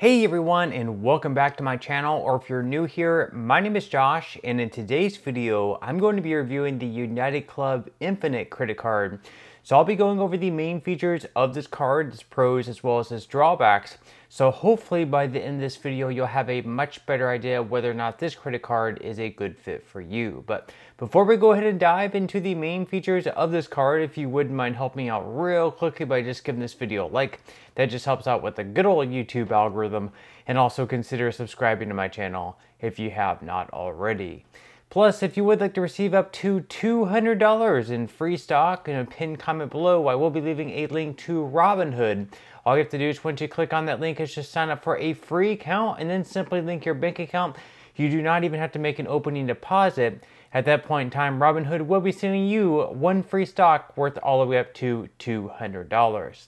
Hey everyone, and welcome back to my channel, or if you're new here, my name is Josh, and in today's video, I'm going to be reviewing the United Club Infinite credit card. So I'll be going over the main features of this card, its pros as well as its drawbacks. So hopefully by the end of this video, you'll have a much better idea of whether or not this credit card is a good fit for you. But before we go ahead and dive into the main features of this card, if you wouldn't mind helping me out real quickly by just giving this video a like, that just helps out with the good old YouTube algorithm, and also consider subscribing to my channel if you have not already. Plus, if you would like to receive up to $200 in free stock, in a pinned comment below, I will be leaving a link to Robinhood. All you have to do is once you click on that link is just sign up for a free account and then simply link your bank account. You do not even have to make an opening deposit. At that point in time, Robinhood will be sending you one free stock worth all the way up to $200.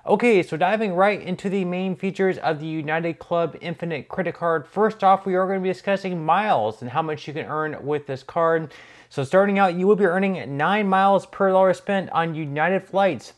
Okay, so diving right into the main features of the United Club Infinite credit card. First off, we are going to be discussing miles and how much you can earn with this card. So starting out, you will be earning 9 miles per dollar spent on United flights.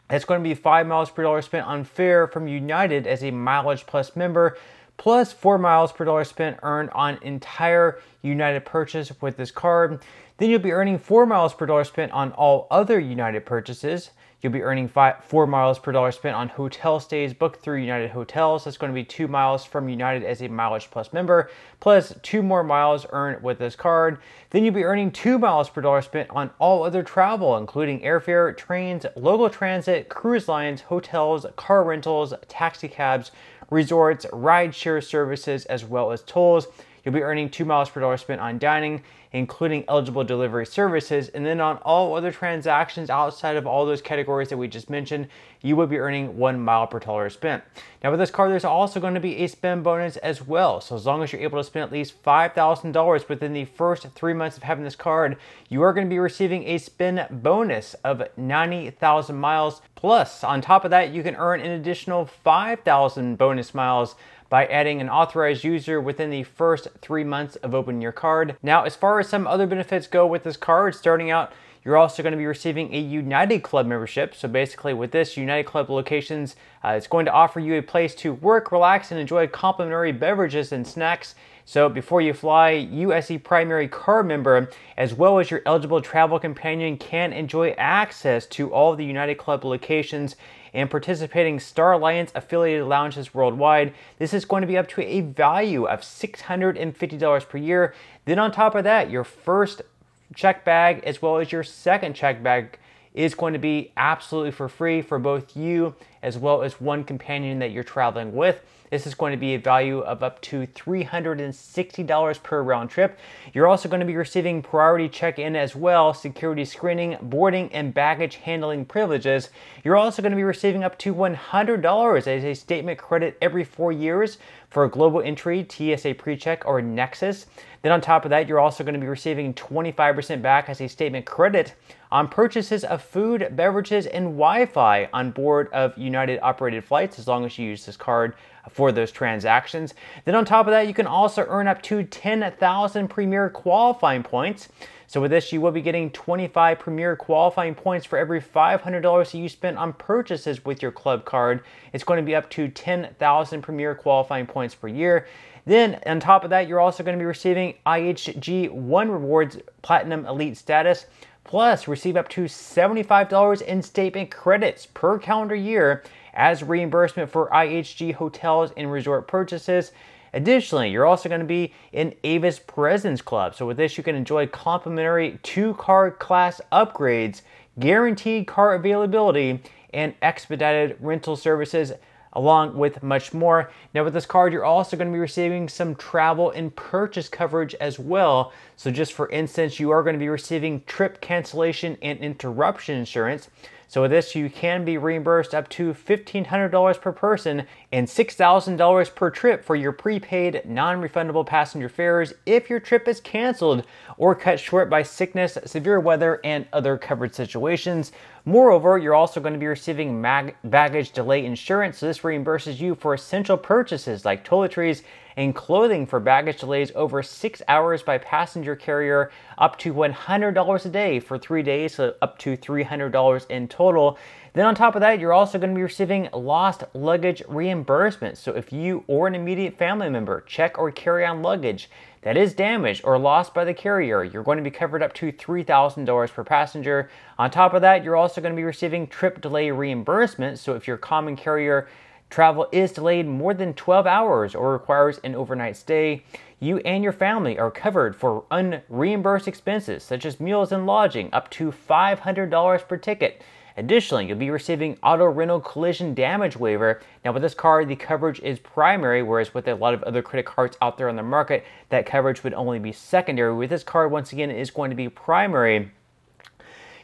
That's going to be 5 miles per dollar spent on fare from United as a Mileage Plus member, plus 4 miles per dollar spent earned on entire United purchase with this card. Then you'll be earning 4 miles per dollar spent on all other United purchases. You'll be earning 4 miles per dollar spent on hotel stays booked through United Hotels. That's going to be 2 miles from United as a Mileage Plus member, plus 2 more miles earned with this card. Then you'll be earning 2 miles per dollar spent on all other travel, including airfare, trains, local transit, cruise lines, hotels, car rentals, taxi cabs, resorts, ride-share services, as well as tolls. You'll be earning 2 miles per dollar spent on dining, including eligible delivery services, and then on all other transactions outside of all those categories that we just mentioned, you will be earning 1 mile per dollar spent. Now with this card, there's also going to be a spend bonus as well. So as long as you're able to spend at least $5,000 within the first 3 months of having this card, you are going to be receiving a spend bonus of 90,000 miles. Plus, on top of that, you can earn an additional 5,000 bonus miles by adding an authorized user within the first 3 months of opening your card. Now, as far as some other benefits go with this card, starting out, you're also going to be receiving a United Club membership. So basically with this, United Club locations, it's going to offer you a place to work, relax, and enjoy complimentary beverages and snacks. So before you fly, you as a primary card member, as well as your eligible travel companion, can enjoy access to all of the United Club locations and participating Star Alliance affiliated lounges worldwide. This is going to be up to a value of $650 per year. Then on top of that, your first check bag as well as your second check bag is going to be absolutely for free for both you as well as one companion that you're traveling with. This is going to be a value of up to $360 per round trip. You're also going to be receiving priority check-in as well, security screening, boarding, and baggage handling privileges. You're also going to be receiving up to $100 as a statement credit every 4 years for a global entry, TSA PreCheck, or Nexus. Then on top of that, you're also going to be receiving 25% back as a statement credit on purchases of food, beverages, and Wi-Fi on board of United operated flights, as long as you use this card for those transactions. Then on top of that, you can also earn up to 10,000 Premier qualifying points. So with this, you will be getting 25 Premier qualifying points for every $500 that you spend on purchases with your club card. It's going to be up to 10,000 Premier qualifying points per year. Then on top of that, you're also going to be receiving IHG One Rewards Platinum Elite status, plus receive up to $75 in statement credits per calendar year as reimbursement for IHG hotels and resort purchases. Additionally, you're also going to be in Avis Presence Club. So with this, you can enjoy complimentary 2-car class upgrades, guaranteed car availability, and expedited rental services, along with much more. Now with this card, you're also going to be receiving some travel and purchase coverage as well. So just for instance, you are going to be receiving trip cancellation and interruption insurance. So with this, you can be reimbursed up to $1,500 per person and $6,000 per trip for your prepaid non-refundable passenger fares if your trip is canceled or cut short by sickness, severe weather, and other covered situations. Moreover, you're also going to be receiving baggage delay insurance. So this reimburses you for essential purchases like toiletries, and clothing for baggage delays over 6 hours by passenger carrier, up to $100 a day for 3 days, so up to $300 in total. Then on top of that, you're also going to be receiving lost luggage reimbursement. So if you or an immediate family member check or carry on luggage that is damaged or lost by the carrier, you're going to be covered up to $3,000 per passenger. On top of that, you're also going to be receiving trip delay reimbursement. So if your common carrier travel is delayed more than 12 hours or requires an overnight stay, you and your family are covered for unreimbursed expenses such as meals and lodging, up to $500 per ticket. Additionally, you'll be receiving auto rental collision damage waiver. Now with this card, the coverage is primary, whereas with a lot of other credit cards out there on the market, that coverage would only be secondary. With this card, once again, it is going to be primary.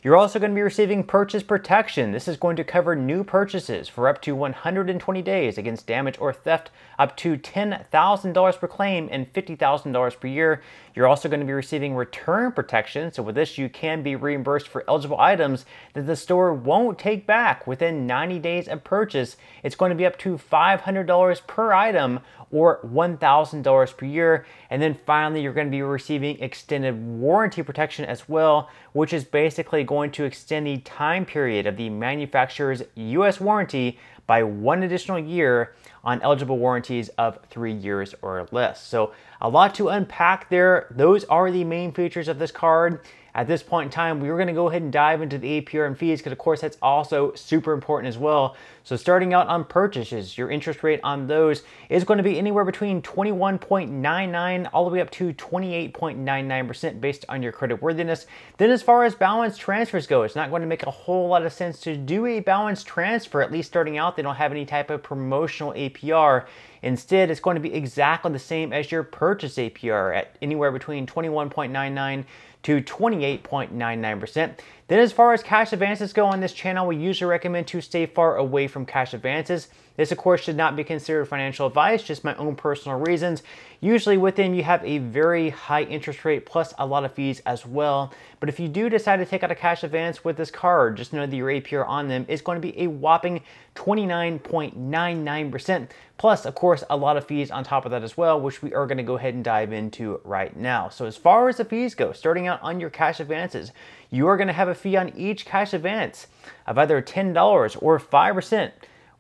You're also going to be receiving purchase protection. This is going to cover new purchases for up to 120 days against damage or theft, up to $10,000 per claim and $50,000 per year. You're also going to be receiving return protection. So with this, you can be reimbursed for eligible items that the store won't take back within 90 days of purchase. It's going to be up to $500 per item or $1,000 per year. And then finally, you're going to be receiving extended warranty protection as well, which is basically going to extend the time period of the manufacturer's U.S. warranty by 1 additional year on eligible warranties of 3 years or less. So a lot to unpack there. Those are the main features of this card. At this point in time, we're going to go ahead and dive into the APR and fees because, of course, that's also super important as well. So starting out on purchases, your interest rate on those is going to be anywhere between 21.99 all the way up to 28.99% based on your credit worthiness. Then as far as balance transfers go, it's not going to make a whole lot of sense to do a balance transfer, at least starting out. They don't have any type of promotional APR. Instead, it's going to be exactly the same as your purchase APR at anywhere between 21.99 to 28.99%. Then as far as cash advances go on this channel, we usually recommend to stay far away from cash advances. This, of course, should not be considered financial advice, just my own personal reasons. Usually with them, you have a very high interest rate plus a lot of fees as well. But if you do decide to take out a cash advance with this card, just know that your APR on them is going to be a whopping 29.99%. Plus, of course, a lot of fees on top of that as well, which we are going to go ahead and dive into right now. So as far as the fees go, starting out on your cash advances, you are going to have a fee on each cash advance of either $10 or 5%,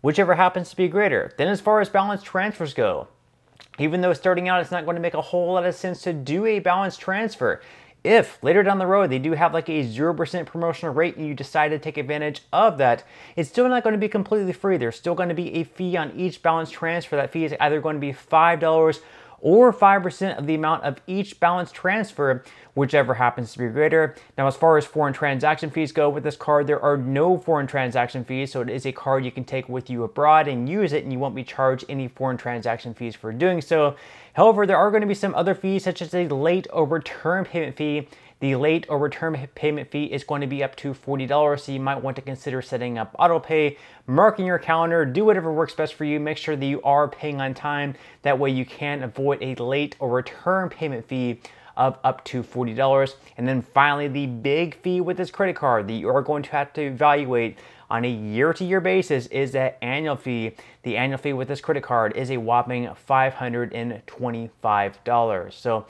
whichever happens to be greater. Then as far as balance transfers go, even though starting out it's not going to make a whole lot of sense to do a balance transfer, if later down the road they do have like a 0% promotional rate and you decide to take advantage of that, it's still not going to be completely free. There's still going to be a fee on each balance transfer. That fee is either going to be $5 or 5% of the amount of each balance transfer, whichever happens to be greater. Now, as far as foreign transaction fees go with this card, there are no foreign transaction fees, so it is a card you can take with you abroad and use it, and you won't be charged any foreign transaction fees for doing so. However, there are going to be some other fees, such as a late or return payment fee. The late or return payment fee is going to be up to $40, so you might want to consider setting up auto pay, marking your calendar, do whatever works best for you. Make sure that you are paying on time. That way you can avoid a late or return payment fee of up to $40. And then finally, the big fee with this credit card that you are going to have to evaluate on a year-to-year basis is that annual fee. The annual fee with this credit card is a whopping $525. So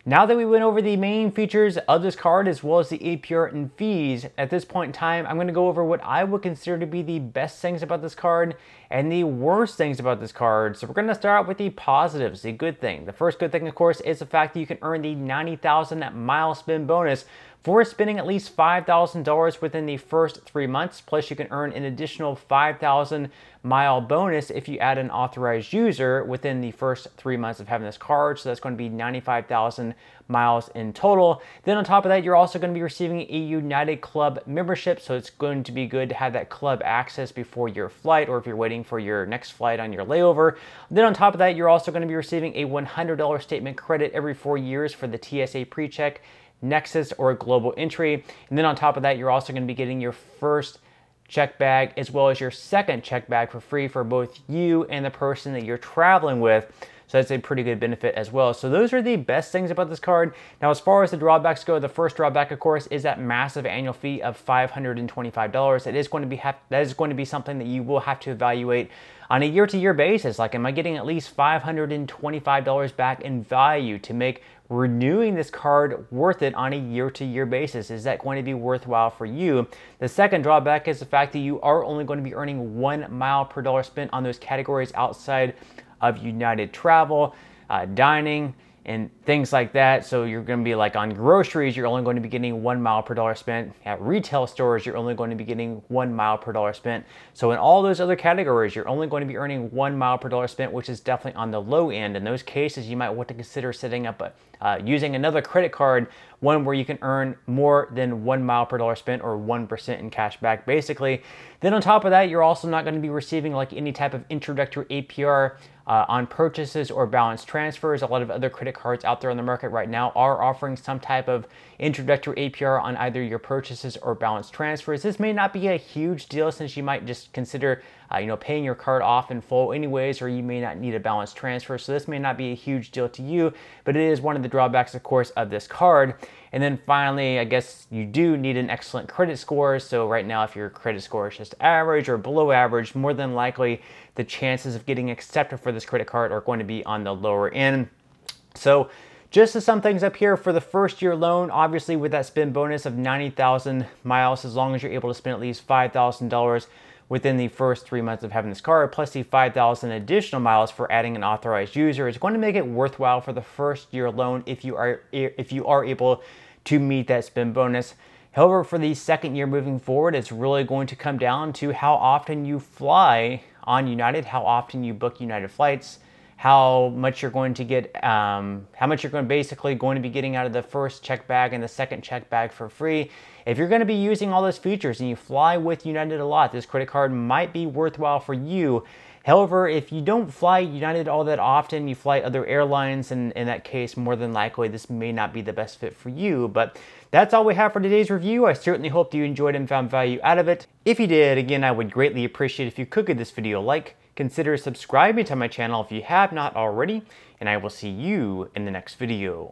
now that we went over the main features of this card as well as the APR and fees, at this point in time, I'm going to go over what I would consider to be the best things about this card and the worst things about this card. So we're going to start out with the positives, the good thing. The first good thing, of course, is the fact that you can earn the 90,000 mile spin bonus for spending at least $5,000 within the first 3 months. Plus, you can earn an additional 5,000 mile bonus if you add an authorized user within the first 3 months of having this card. So that's going to be 95,000 miles in total. Then on top of that, you're also going to be receiving a United Club membership. So it's going to be good to have that club access before your flight or if you're waiting for your next flight on your layover. Then on top of that, you're also going to be receiving a $100 statement credit every 4 years for the TSA pre-check, Nexus, or global entry. And then on top of that, you're also going to be getting your first check bag as well as your second check bag for free for both you and the person that you're traveling with. So that's a pretty good benefit as well. So those are the best things about this card. Now, as far as the drawbacks go, the first drawback, of course, is that massive annual fee of $525. That is going to be something that you will have to evaluate on a year-to-year basis. Like, am I getting at least $525 back in value to make renewing this card worth it on a year-to-year basis? Is that going to be worthwhile for you? The second drawback is the fact that you are only going to be earning 1 mile per dollar spent on those categories outside of United Travel, dining, and things like that. So you're going to be like on groceries, you're only going to be getting 1 mile per dollar spent. At retail stores, you're only going to be getting 1 mile per dollar spent. So in all those other categories, you're only going to be earning 1 mile per dollar spent, which is definitely on the low end. In those cases, you might want to consider setting up using another credit card, one where you can earn more than 1 mile per dollar spent, or 1% in cash back, basically. Then on top of that, you're also not going to be receiving like any type of introductory APR on purchases or balance transfers. A lot of other credit cards out there on the market right now are offering some type of introductory APR on either your purchases or balance transfers. This may not be a huge deal, since you might just consider paying your card off in full anyways, or you may not need a balance transfer. So this may not be a huge deal to you, but it is one of the drawbacks, of course, of this card. And then finally, I guess you do need an excellent credit score. So right now, if your credit score is just average or below average, more than likely the chances of getting accepted for this credit card are going to be on the lower end. So just to sum things up here, for the first year loan, obviously with that spend bonus of 90,000 miles, as long as you're able to spend at least $5,000 within the first 3 months of having this card, plus the 5,000 additional miles for adding an authorized user, it's going to make it worthwhile for the first year loan if you are able to meet that spend bonus. However, for the second year moving forward, it's really going to come down to how often you fly on United, how often you book United flights, how much you're going to get, basically going to be getting out of the first check bag and the second check bag for free. If you're going to be using all those features and you fly with United a lot, this credit card might be worthwhile for you. However, if you don't fly United all that often, you fly other airlines, and in that case, more than likely, this may not be the best fit for you. But that's all we have for today's review. I certainly hope you enjoyed and found value out of it. If you did, again, I would greatly appreciate if you could give this video a like. Consider subscribing to my channel if you have not already, and I will see you in the next video.